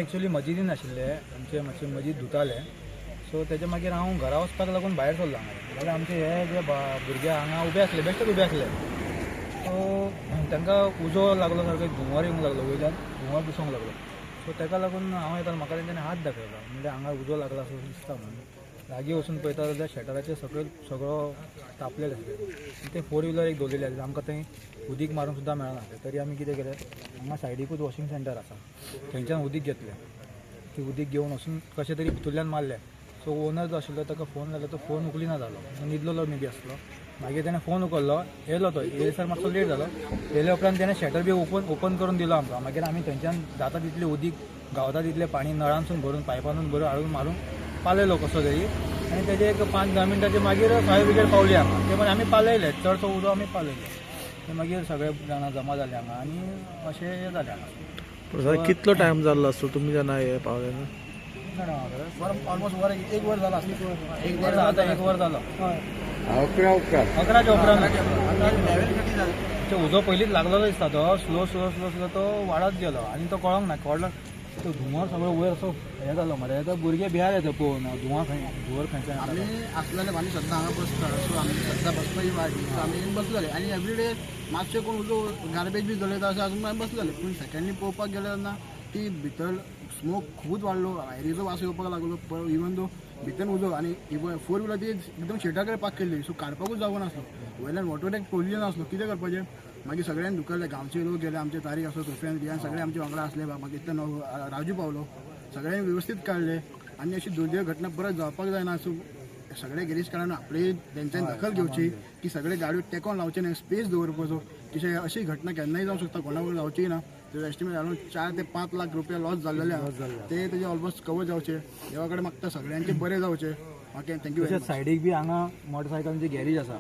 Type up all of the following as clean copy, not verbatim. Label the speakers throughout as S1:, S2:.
S1: Actually मजिदीन आशिल्ले आमचे मातशे मजीद धुताले सो तेच्या मागीर हांव घरा वचपाक लागून भायर सरलो हांगा जाल्यार आमचे हे जे भुरगे हांगा उबे आसले बेश्टेच उबे आसले सो तांकां उजो लागलो सारको धुंवर येवंक लागलो वयल्यान धुंवर दिसूंक लागलो सो ताका लागून हांव येतालो म्हाका तेंच्यांनी हात दाखयलो म्हणजे हांगा उजो लागला असो दिसता म्हणून लागीं वचून पळयता जाल्यार शटराचेर सगळो तापलेले आसले ते 4 व्हिलर एक दवरलेली आसली आमकां थंय उदीक मारूंक सुद्दां मेळना तरी आमी कितें केलें हांगा सायडीकूच वॉशिंग सेंटर आसा थंयच्यान उदीक घेतलें ती उदीक घेवन वचून कशें तरी भितरल्यान मारलें सो ओनर जो आशिल्लो ताका फोन लायलो तो फोन उखलिना जालो न्हिदलेलो मे बी आसलो मागीर ताणें फोन उखल्लो येयलो तो येयसर मातसो लेट जालो येयल्या उपरांत ताणें शटर बी ओपन करून दिलो आमकां मागीर आमी थंयच्यान जाता तितलें उदीक गावता तितलें पाणी नळांसून भरून पायपानून भरून हाडून मारून पालयलो कसो तरी आनी तेजे एक 5-10 मिनटांचे मागीर फायर ब्रिगेड पावली हांगा ते पण आमी पालयले चडसो उजो आमी पालयले ते मागीर सगळे जाणां जमा जाले हांगा आनी अशें हें जालें हांगा
S2: कितलो टायम जाल्लो आसतो तुमी जेन्ना हे पावले
S1: ऑलमोस्ट एक वर जालो एक वर जालो 11च्या उपरांत उजो पयलींच लागलेलो दिसता तो स्लो तो वाडत गेलो आनी तो कळोंक ना कळलो तो धुंवर सगळो वयर असो हें जालो मरे तो भुरगे भियार येता पळोवन धुंवर खंयच्यान
S3: आमी आसलेले आमी सद्दां हांगा बसता सो आमी सद्दां बसपाची वाटी सो आमी बसलेले आनी एवरीडे मातशें कोण उजो गार्बेज बी जळयता अशें आजून आमी बसलेले पूण सेकंडली पळोवपाक गेले तेन्ना ती भितर स्मोक खूबच वाडलो भायरीचो वास येवपाक लागलो इवन दो भितर उजो आनी 4 व्हिलर ती एकदम शेटा कडेन पार्क केल्ली सो काडपाकूच जावं नासलो वयल्यान वॉटर टँक पोल्यूशन नासलो कितें करपाचें मागीर सगळ्यांनी दुखयले गांवचे लोक गेले आमचे तारीख असो तुफेन बियान सगळे आमचे वांगडा असले मागीर ते राजू पावलो सगळ्यांनी वेवस्थीत काडले आनी अशी दुर्दैव घटना परत जावपाक जायना सो सगळे गिरीश काढून आपली तेंच्यांनी दखल घेवची की सगळे गाडयो तेकोन लावचे न्हय स्पेस दवरपाचो की अशी घटना केन्नाय जावंक शकता कोणा कडेन जावची ना तेजो एस्टिमेट घालून 4 ते 5 लाख रुपया लॉस जाल्लेले ते तेजे ऑलमोस्ट कवर जावचे देवा कडेन मागता सगळ्यांचे बरे जावचे म्हाका थँक्यू
S1: सायडीक बी हांगा मोटरसायकलांची गॅरेज आसा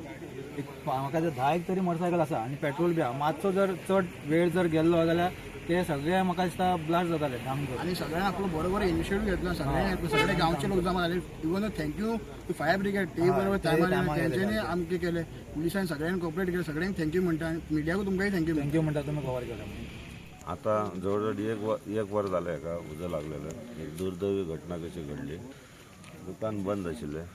S1: एक म्हाका 10 तरी मोटरसायकल आसा आनी पेट्रोल बी आहा मातसो जर चड वेळ जर गेल्लो जाल्यार ते सगळे म्हाका दिसता ब्लास्ट जाताले
S3: आनी सगळ्यांनी आपलो बरोबर इनिशिएटीव घेतलो सगळे गांवचे लोक जमा जाले even thank you to fire brigade ते बरोबर तेंच्यांनी आमचे केले पुलिसांनी सगळ्यांनी कॉपरेट केले सगळ्यांनी थँक्यू म्हणटा मिडियाकूय तुमकांय थँक्यू
S1: म्हणटा तुमी कवर केलें
S4: आता जवळजवळ एक वर जालें हेका उजो लागलेलें एक दुर्दैवी घटना कशी घडली दुकान बंद आशिल्लें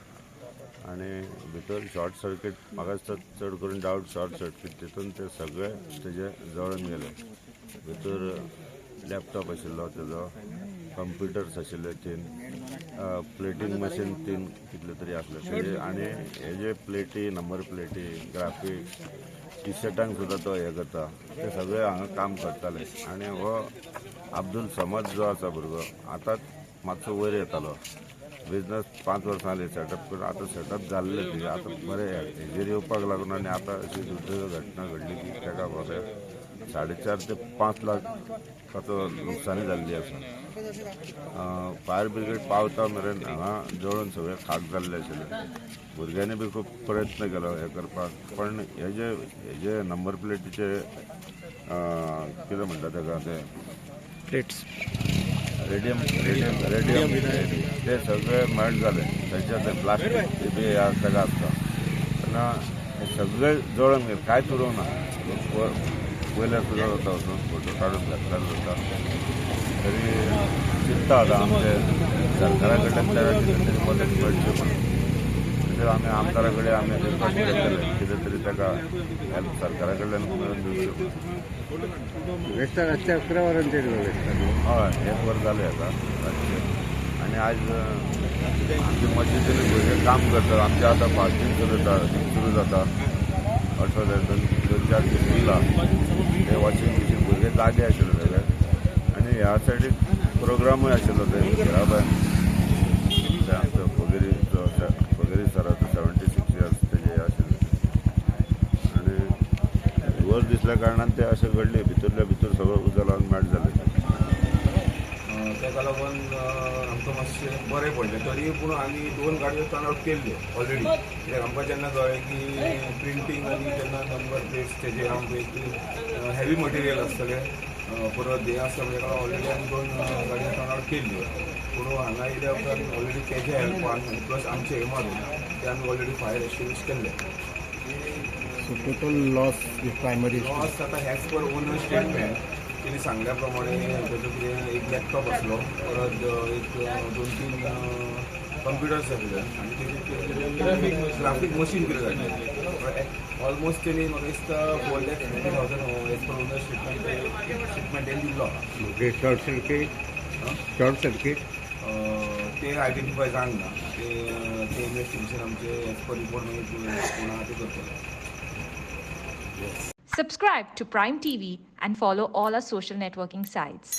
S4: आनी भितर शॉर्ट सर्कीट म्हाका दिसता चड करून डावट शॉर्ट सर्कीट तितून ते सगळे तेजे जळून गेले भितर लॅपटॉप आशिल्लो तेजो कंप्युटर्स आशिल्ले 3 प्लेटींग मशीन 3 कितले तरी आसले तेजे आनी हे जे प्लेटी नंबर प्लेटी ग्राफिक्स टी शर्टांक सुद्दां तो हे करता ते सगळे हांगा काम करताले आनी हो अब्दुल समद जो आसा भुरगो आतांच मातसो वयर येतालो बिजनस 5 वर्सां जाली सेटअप करून आतां सेटअप जाल्ले ती आतां बरें हेजेर येवपाक लागून आनी आतां अशी दुर्दैवी घटना घडली की ताका बरें 4.5 ते 5 लाख ताचो नुकसानी जाल्ली आसा फायर ब्रिगेड पावता मेरेन हांगा जळून सगळे खाक जाल्ले आशिल्ले भुरग्यांनी बी खूब प्रयत्न केलो हे करपाक पण हे जे नंबर प्लेटीचे कितें म्हणटा ताका ते
S2: प्लेट्स
S4: रेडियम ते सगळे मेल्ट जाले थंयचे ते प्लास्टीक बी ताका आसता तेन्ना हे सगळे जळून गेले कांयच उरूंक ना वयल्यार सुद्दां जाता वचून फोटो काडून घातल्यार जाता तरी चिंतता आतां आमचे सरकारा कडल्यान ताका मदत मेळची म्हणून ताचेर आमी आमदारा कडेन आमी रिक्वेस्ट केलेले कितें तरी ताका हेल्प सरकारा कडल्यान मेळून दिवची
S5: बेश्टा रातचे 11 वरांचेर
S4: हय 1 वर जालें आतां रातचे आनी आयज आमचे मस्जिदीन भुरगे काम करतात आमचे आतां फास्टींग सुरू जाता 2-4 दीस उरला ते वॉशिंग मशीन भुरगे जागे आशिल्ले सगळे आनी ह्या सायडीक प्रोग्रामूय आशिल्लो ते घराबायन ते आमचो पगेरी सराचो 76 इयर्स तेजे हे आशिल्ले आनी वर दिसल्या कारणान ते अशें घडले भितरल्या भितर सगळो उजो लावन मॅट जाले
S6: ताका लागून आमकां मातशें बरें पडलें तरी पूण आमी 2 गाडयो टर्न आउट केल्ल्यो ऑलरेडी कित्याक आमकां जेन्ना कळ्ळें की प्रिंटींग आनी जेन्ना नंबर प्लेट्स तेजे आमकां एक हेवी मटिरियल आसतलें परत हें आसता म्हणजे ऑलरेडी आमी 2 गाडयो टर्न आउट केल्ल्यो पूण हांगा येयल्या उपरांत ऑलरेडी तेजे हेल्पान प्लस आमचे हे मारून ते आमी ऑलरेडी फायर एक्सटिंग्विश केल्ले
S5: टोटल लॉस प्रायमरी
S6: लॉस आतां हेज पर ओनर स्टेटमेंट त्यांनी सांगल्याप्रमाणे त्याचं कितें एक लॅपटॉप आसलो परत एक 2-3 कंप्युटर्स आसले आनी तेजे ग्राफीक मशीन कितें काडलें ऑलमोस्ट तेणी म्हाका दिसता 4,50,000 एज पर ओनर स्टेटमेंट तेणी दिल्लो
S5: ओके शॉर्ट सर्किट
S6: ते आयडेंटिफाय जावंक ना ते इन्व्हेस्टिगेशन आमचे एज पर रिपोर्ट कोण आहा ते करतले.
S7: Subscribe to Prime TV and follow all our social networking sites.